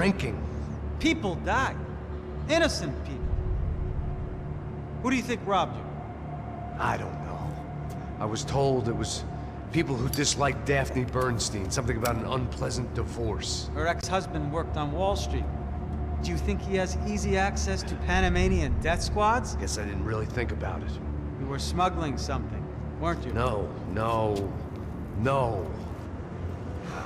Drinking. People died. Innocent people. Who do you think robbed you? I don't know. I was told it was people who disliked Daphne Bernstein, something about an unpleasant divorce. Her ex-husband worked on Wall Street. Do you think he has easy access to Panamanian death squads? Guess I didn't really think about it. You were smuggling something, weren't you? No.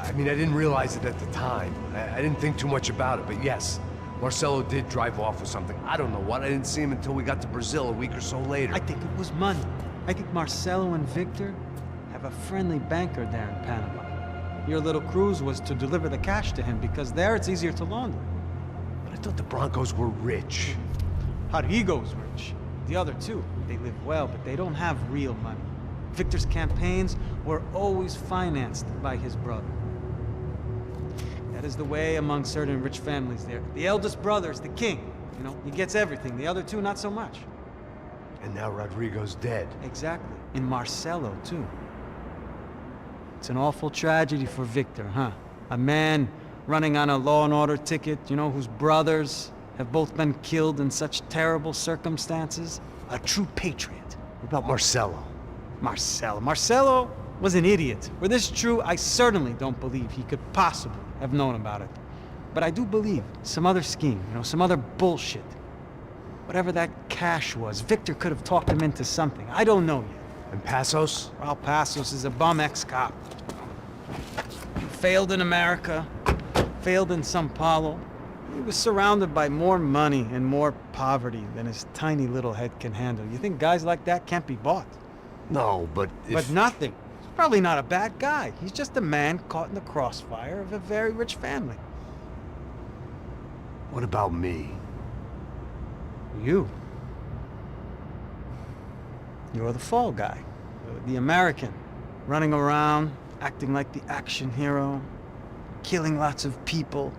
I mean, I didn't realize it at the time. I didn't think too much about it, but yes, Marcelo did drive off with something. I don't know what. I didn't see him until we got to Brazil a week or so later. I think it was money. I think Marcelo and Victor have a friendly banker there in Panama. Your little cruise was to deliver the cash to him because there it's easier to launder. But I thought the Broncos were rich. Rodrigo's rich. The other two, they live well, but they don't have real money. Victor's campaigns were always financed by his brother. That is the way among certain rich families there. The eldest brother's the king. You know, he gets everything. The other two, not so much. And now Rodrigo's dead. Exactly. And Marcelo, too. It's an awful tragedy for Victor, huh? A man running on a law and order ticket, you know, whose brothers have both been killed in such terrible circumstances. A true patriot. What about Marcelo? Marcelo was an idiot. Were this true, I certainly don't believe he could possibly have known about it. But I do believe some other scheme, you know, some other bullshit. Whatever that cash was, Victor could have talked him into something. I don't know yet. And Passos? Well, Passos is a bum ex-cop. He failed in America, failed in São Paulo. He was surrounded by more money and more poverty than his tiny little head can handle. You think guys like that can't be bought? No, but But nothing. He's probably not a bad guy. He's just a man caught in the crossfire of a very rich family. What about me? You. You're the fall guy. The American. Running around, acting like the action hero, killing lots of people.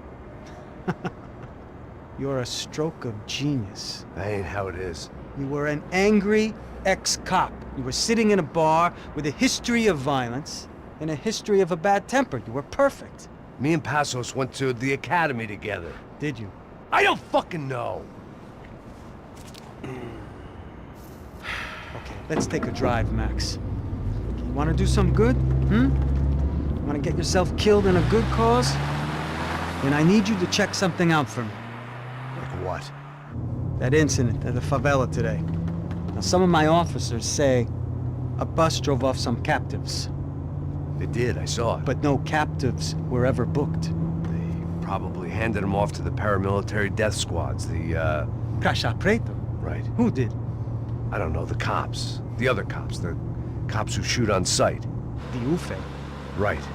You're a stroke of genius. That ain't how it is. You were an angry ex-cop. You were sitting in a bar with a history of violence and a history of a bad temper. You were perfect. Me and Passos went to the academy together. Did you? I don't fucking know. Okay, let's take a drive, Max. You want to do some good? Want to get yourself killed in a good cause? Then I need you to check something out for me. Like what? That incident at the favela today. Now, some of my officers say a bus drove off some captives. They did, I saw it. But no captives were ever booked. They probably handed them off to the paramilitary death squads, the, Caixa Preto? Right. Who did? I don't know, the cops. The other cops, the cops who shoot on sight. The UFE. Right.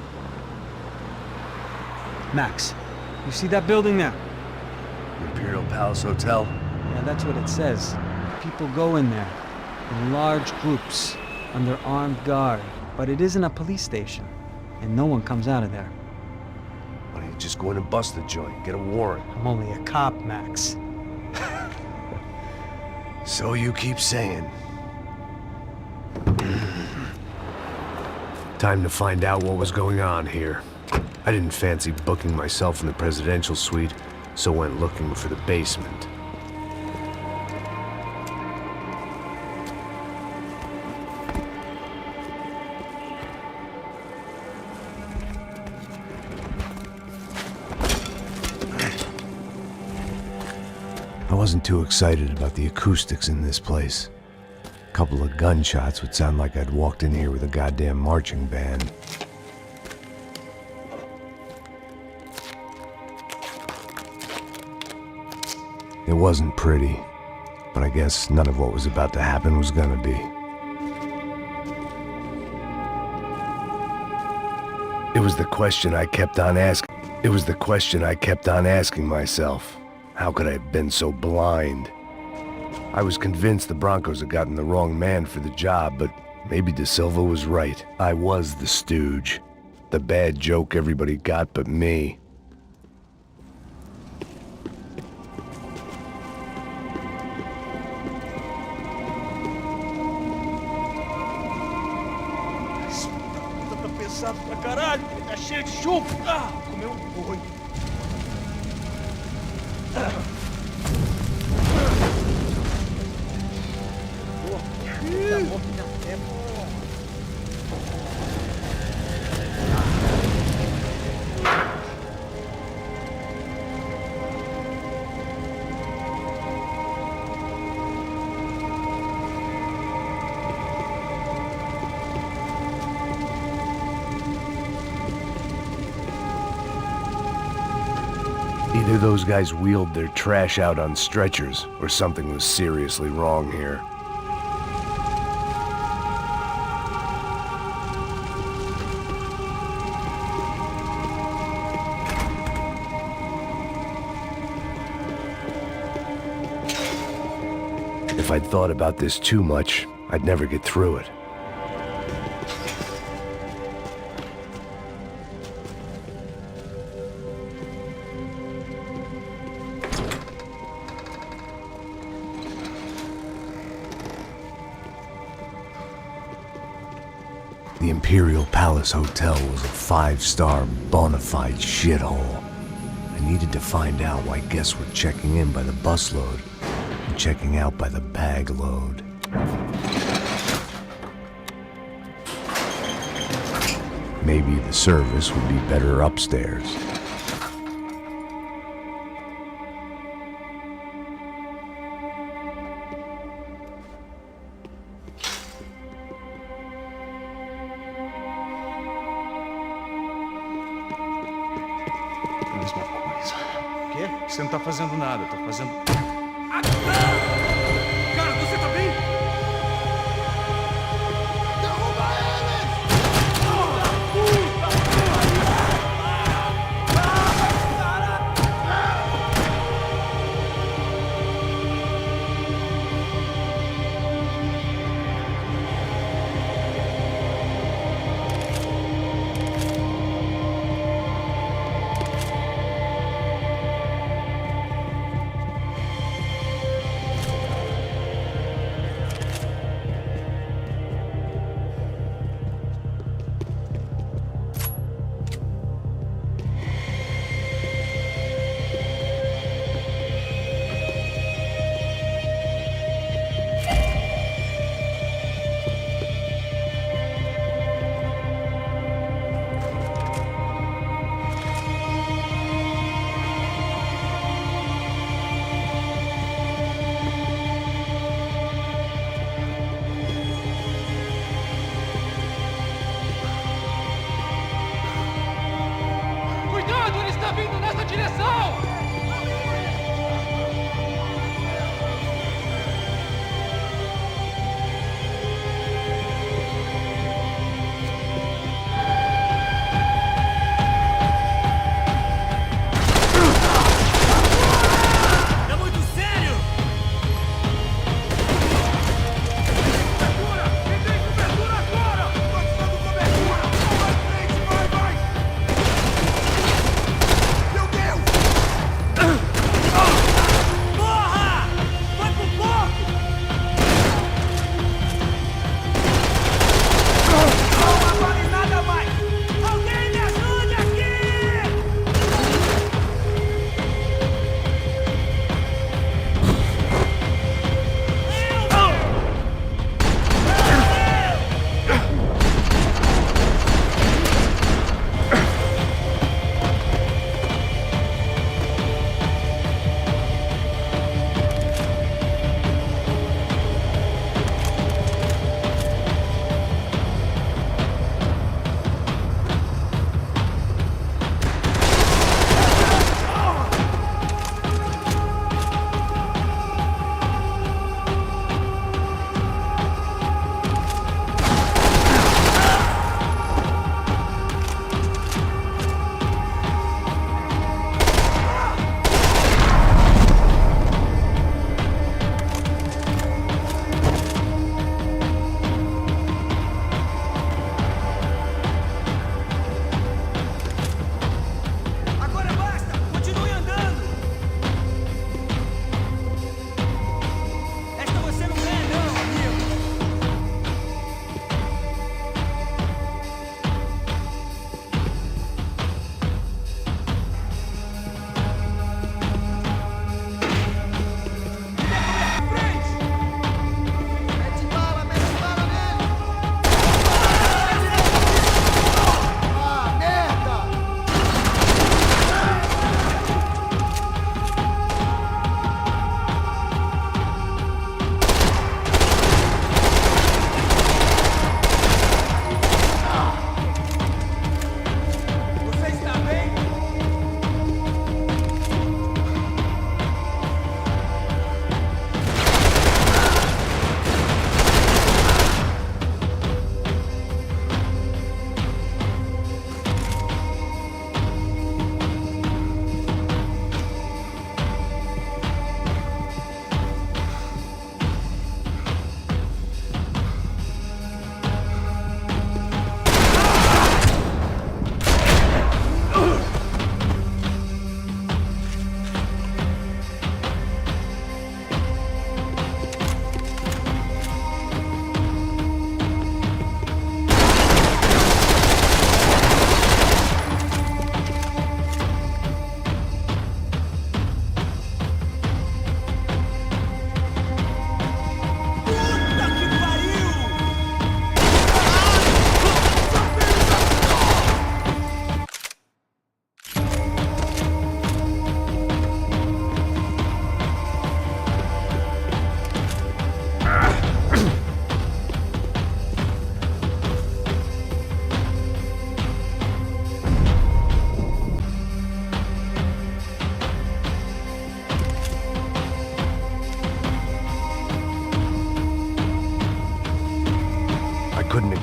Max, you see that building there? Imperial Palace Hotel? Yeah, that's what it says. People go in there, in large groups, under armed guard. But it isn't a police station, and no one comes out of there. Why don't you just go in and bust the joint, get a warrant? I'm only a cop, Max. So you keep saying. Time to find out what was going on here. I didn't fancy booking myself in the presidential suite, so went looking for the basement. I wasn't too excited about the acoustics in this place. A couple of gunshots would sound like I'd walked in here with a goddamn marching band. It wasn't pretty, but I guess none of what was about to happen was gonna be. It was the question I kept on asking myself. How could I have been so blind? I was convinced the Broncos had gotten the wrong man for the job, but maybe De Silva was right. I was the stooge. The bad joke everybody got but me. Tá pesado pra caralho, tá cheio de chumbo. Ah, comeu um boi. Either those guys wheeled their trash out on stretchers, or something was seriously wrong here. If I'd thought about this too much, I'd never get through it. The Imperial Palace Hotel was a 5-star bona fide shithole. I needed to find out why guests were checking in by the busload and checking out by the bag load. Maybe the service would be better upstairs. Mesma coisa. Quê? Você não tá fazendo nada, eu tô fazendo... Cara, você tá bem? Derruba eles!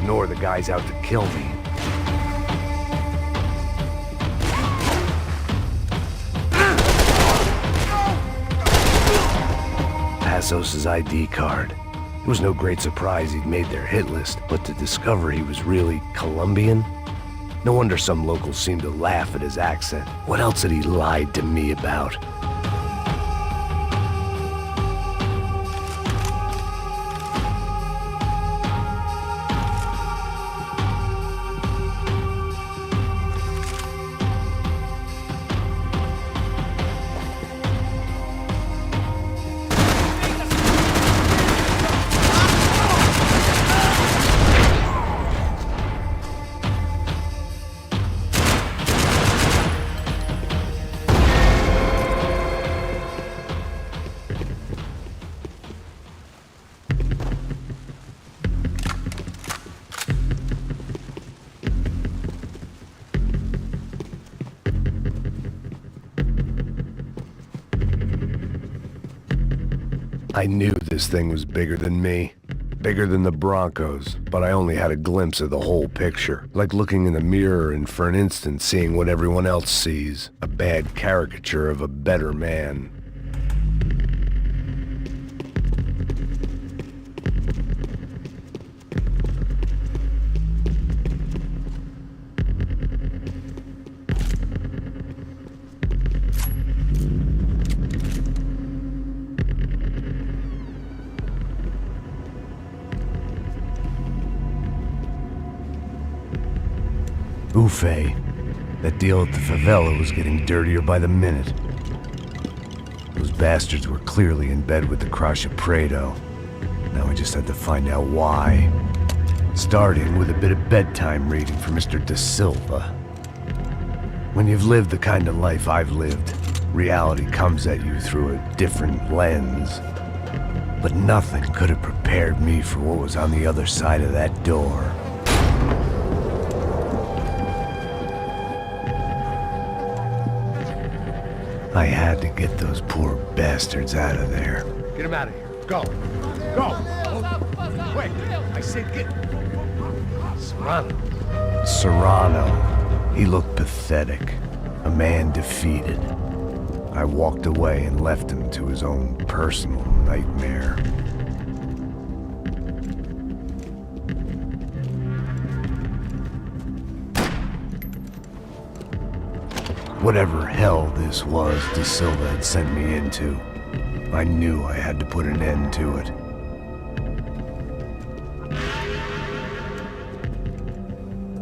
ignore the guys out to kill me. Passos' ID card. It was no great surprise he'd made their hit list, but to discover he was really Colombian? No wonder some locals seemed to laugh at his accent. What else had he lied to me about? I knew this thing was bigger than me, bigger than the Broncos, but I only had a glimpse of the whole picture, like looking in the mirror and for an instant seeing what everyone else sees, a bad caricature of a better man. Ufe. That deal at the favela was getting dirtier by the minute. Those bastards were clearly in bed with the Crusher Prado. Now we just had to find out why. Starting with a bit of bedtime reading for Mr. Da Silva. When you've lived the kind of life I've lived, reality comes at you through a different lens. But nothing could have prepared me for what was on the other side of that door. I had to get those poor bastards out of there. Get him out of here. Go. Go. Wait. I said get... Serrano. Serrano. He looked pathetic. A man defeated. I walked away and left him to his own personal nightmare. Whatever hell this was Da Silva had sent me into, I knew I had to put an end to it.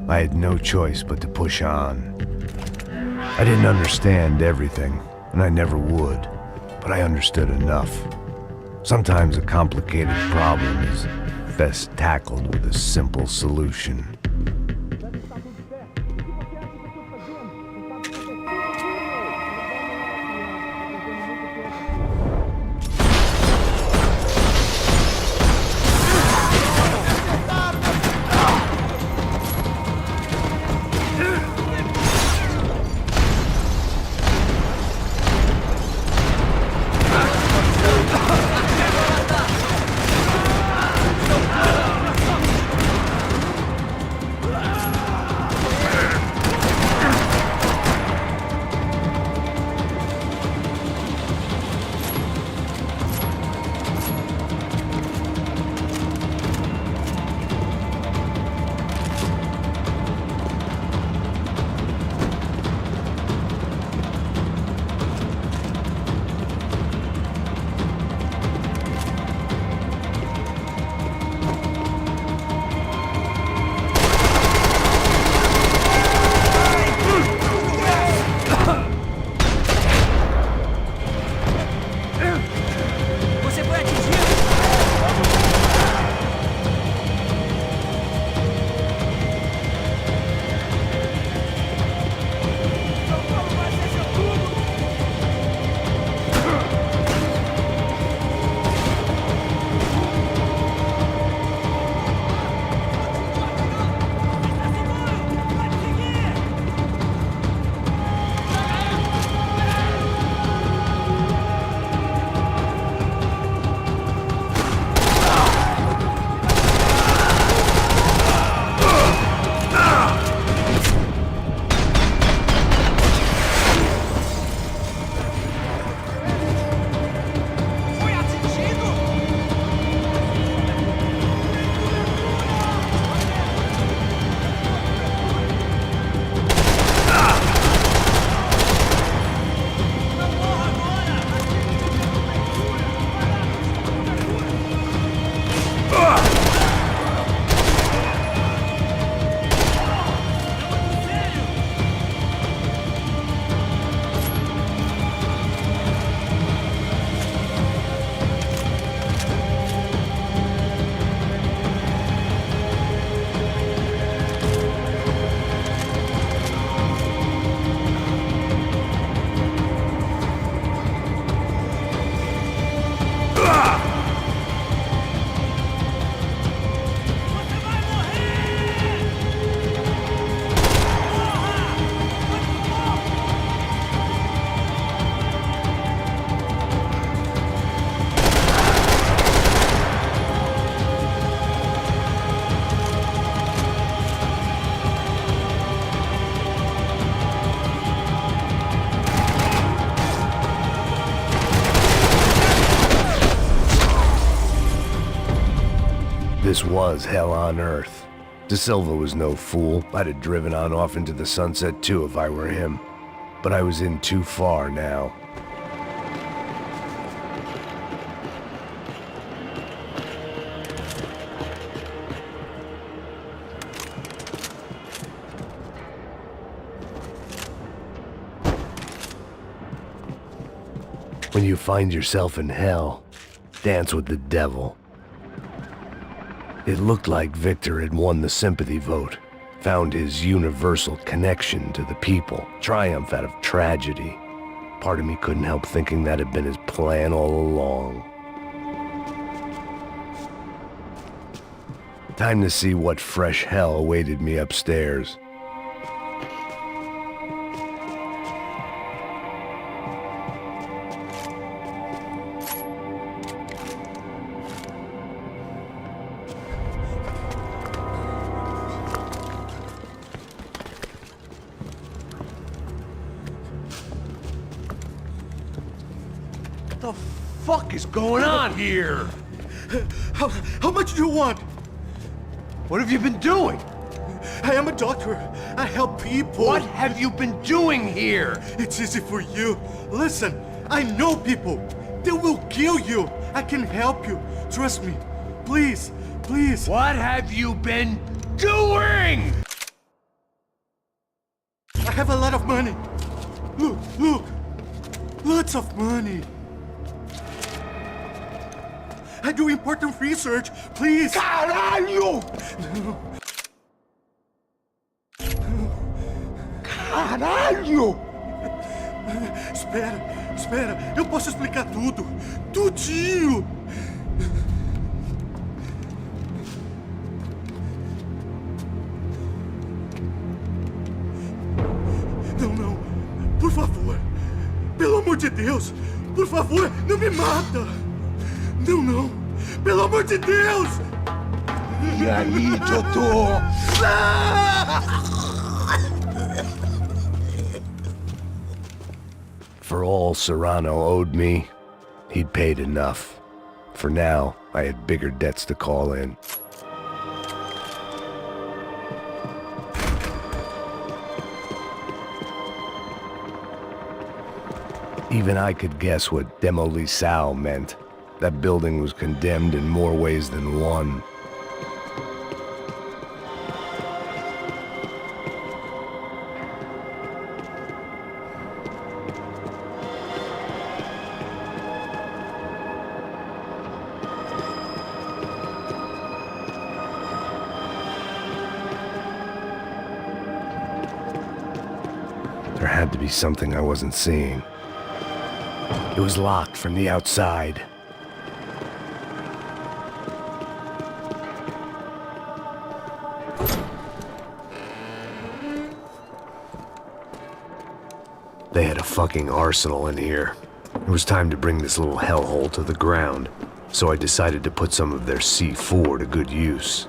I had no choice but to push on. I didn't understand everything, and I never would, but I understood enough. Sometimes a complicated problem is best tackled with a simple solution. This was hell on earth. De Silva was no fool. I'd have driven on off into the sunset too if I were him. But I was in too far now. When you find yourself in hell, dance with the devil. It looked like Victor had won the sympathy vote, found his universal connection to the people, triumph out of tragedy. Part of me couldn't help thinking that had been his plan all along. Time to see what fresh hell awaited me upstairs. What the fuck is going on here? How much do you want? What have you been doing? I am a doctor. I help people. What have you been doing here? It's easy for you. Listen, I know people. They will kill you. I can help you. Trust me. Please, please. What have you been doing? I have a lot of money. Look, look. Lots of money. I do important research. Please. Caralho! Caralho! Espera. Eu posso explicar tudo. Tudinho. Não. Por favor. Pelo amor de Deus. Por favor, não me mata. Não. Pelo amor de Deus. E aí, doutor? For all Serrano owed me, he'd paid enough. For now, I had bigger debts to call in. Even I could guess what demolição meant. That building was condemned in more ways than one. There had to be something I wasn't seeing. It was locked from the outside. They had a fucking arsenal in here. It was time to bring this little hellhole to the ground, so I decided to put some of their C4 to good use.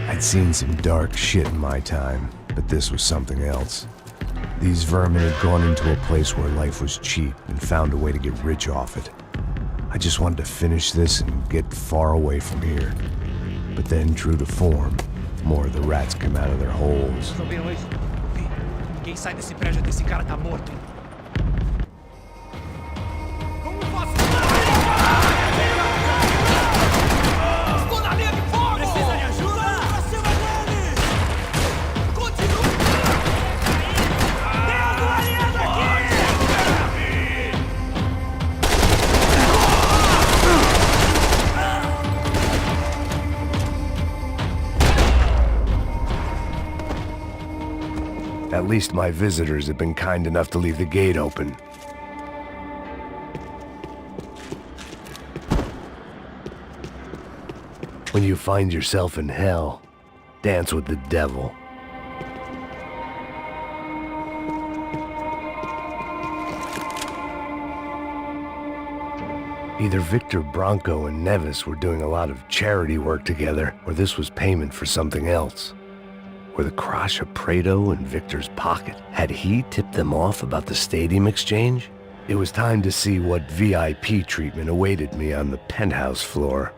I'd seen some dark shit in my time, but this was something else. These vermin had gone into a place where life was cheap and found a way to get rich off it. I just wanted to finish this and get far away from here. But then, true to form, more of the rats come out of their holes. Vocês ouviram isso? Vi. Ninguém sai desse prédio até esse cara tá morto. Como faço? Estou na linha de fogo! Precisa de ajuda? Pra cima deles! Continua! Tem algum aliado aqui! At least my visitors have been kind enough to leave the gate open. When you find yourself in hell, dance with the devil. Either Victor Bronco and Nevis were doing a lot of charity work together, or this was payment for something else. Were the Crasha Prado in Victor's pocket? Had he tipped them off about the stadium exchange? It was time to see what VIP treatment awaited me on the penthouse floor.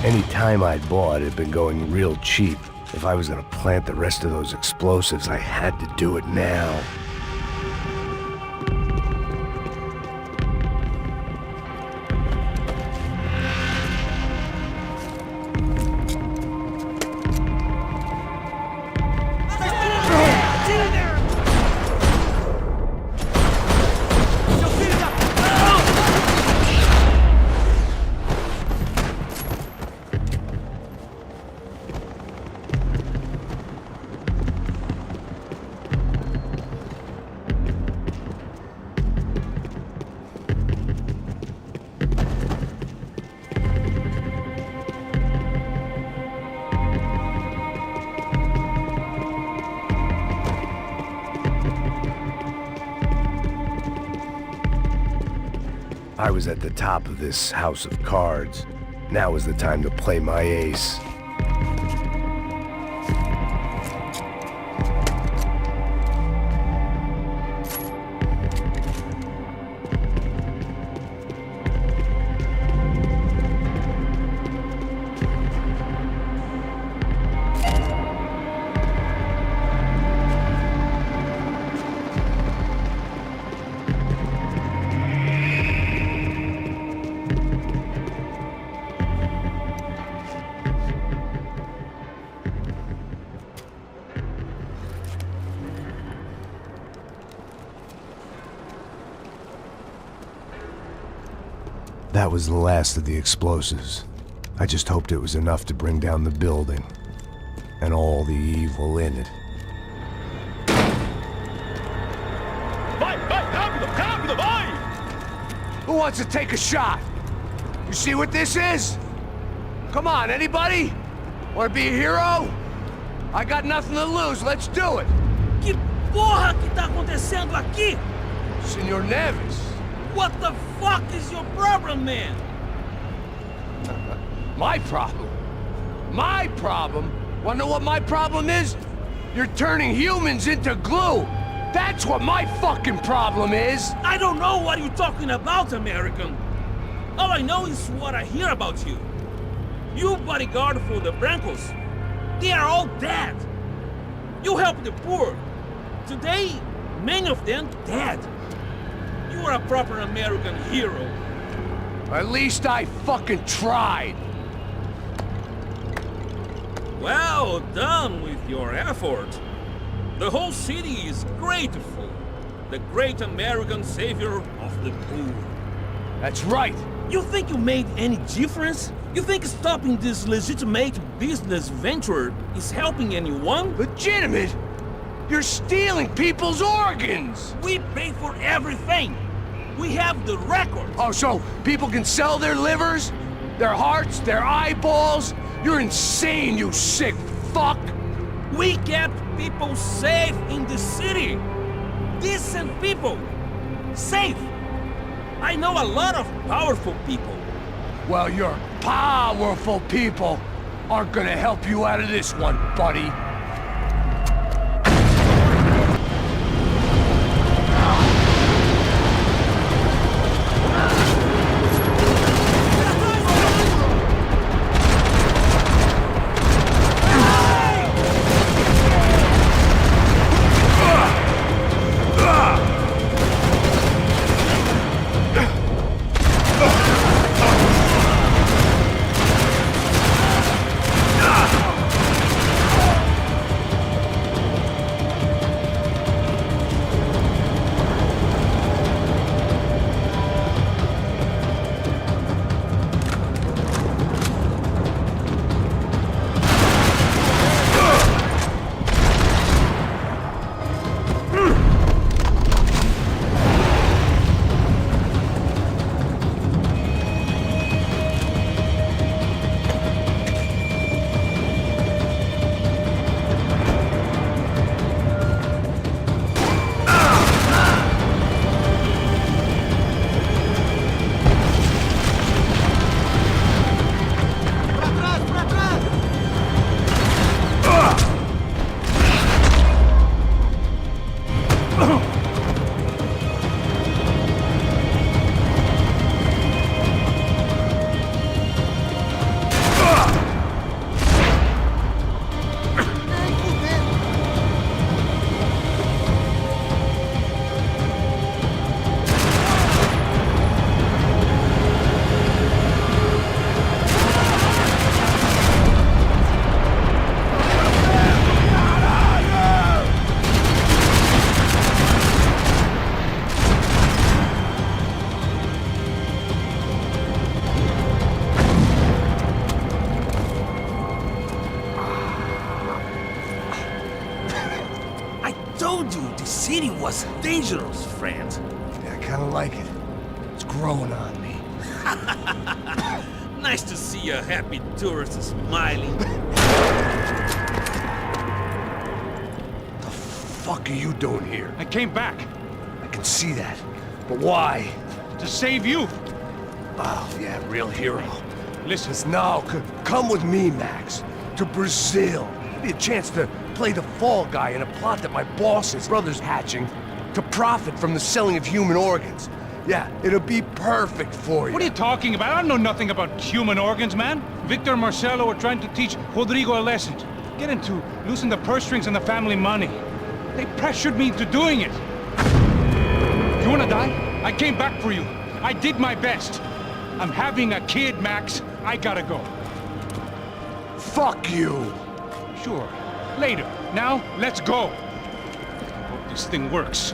Any time I'd bought had been going real cheap. If I was gonna plant the rest of those explosives, I had to do it now. I was at the top of this house of cards. Now was the time to play my ace. That was the last of the explosives. I just hoped it was enough to bring down the building, and all the evil in it. Vai, vai, rápido, rápido, vai! Who wants to take a shot? You see what this is? Come on, anybody? Want to be a hero? I got nothing to lose, let's do it! porra que tá acontecendo aqui? Senor Neves. What the fuck is your problem, man? My problem? My problem? Wanna know what my problem is? You're turning humans into glue! That's what my fucking problem is! I don't know what you're talking about, American. All I know is what I hear about you. You bodyguard for the Brancos. They are all dead. You help the poor. Today, many of them dead. You are a proper American hero. At least I fucking tried! Well done with your effort. The whole city is grateful. The great American savior of the poor. That's right! You think you made any difference? You think stopping this legitimate business venture is helping anyone? Legitimate? You're stealing people's organs! We pay for everything. We have the records. Oh, so people can sell their livers? Their hearts? Their eyeballs? You're insane, you sick fuck! We kept people safe in the city. Decent people. Safe. I know a lot of powerful people. Well, your powerful people aren't gonna help you out of this one, buddy. city was dangerous, friend. Yeah, I kinda like it. It's growing on me. Nice to see a happy tourist smiling. The fuck are you doing here? I came back I can see that. But why? to save you. Oh, yeah, real hero. Listen, No, come with me, Max. To Brazil. Give me a chance to play the fall guy in a plot that my boss's brother's hatching to profit from the selling of human organs. Yeah, it'll be perfect for you. what are you talking about? I don't know nothing about human organs, man. Victor and Marcelo are trying to teach Rodrigo a lesson. Get him to loosen the purse strings and the family money. They pressured me into doing it. You wanna die? I came back for you. I did my best. I'm having a kid, Max. I gotta go. Fuck you! Sure. Later. Now, let's go. Hope this thing works.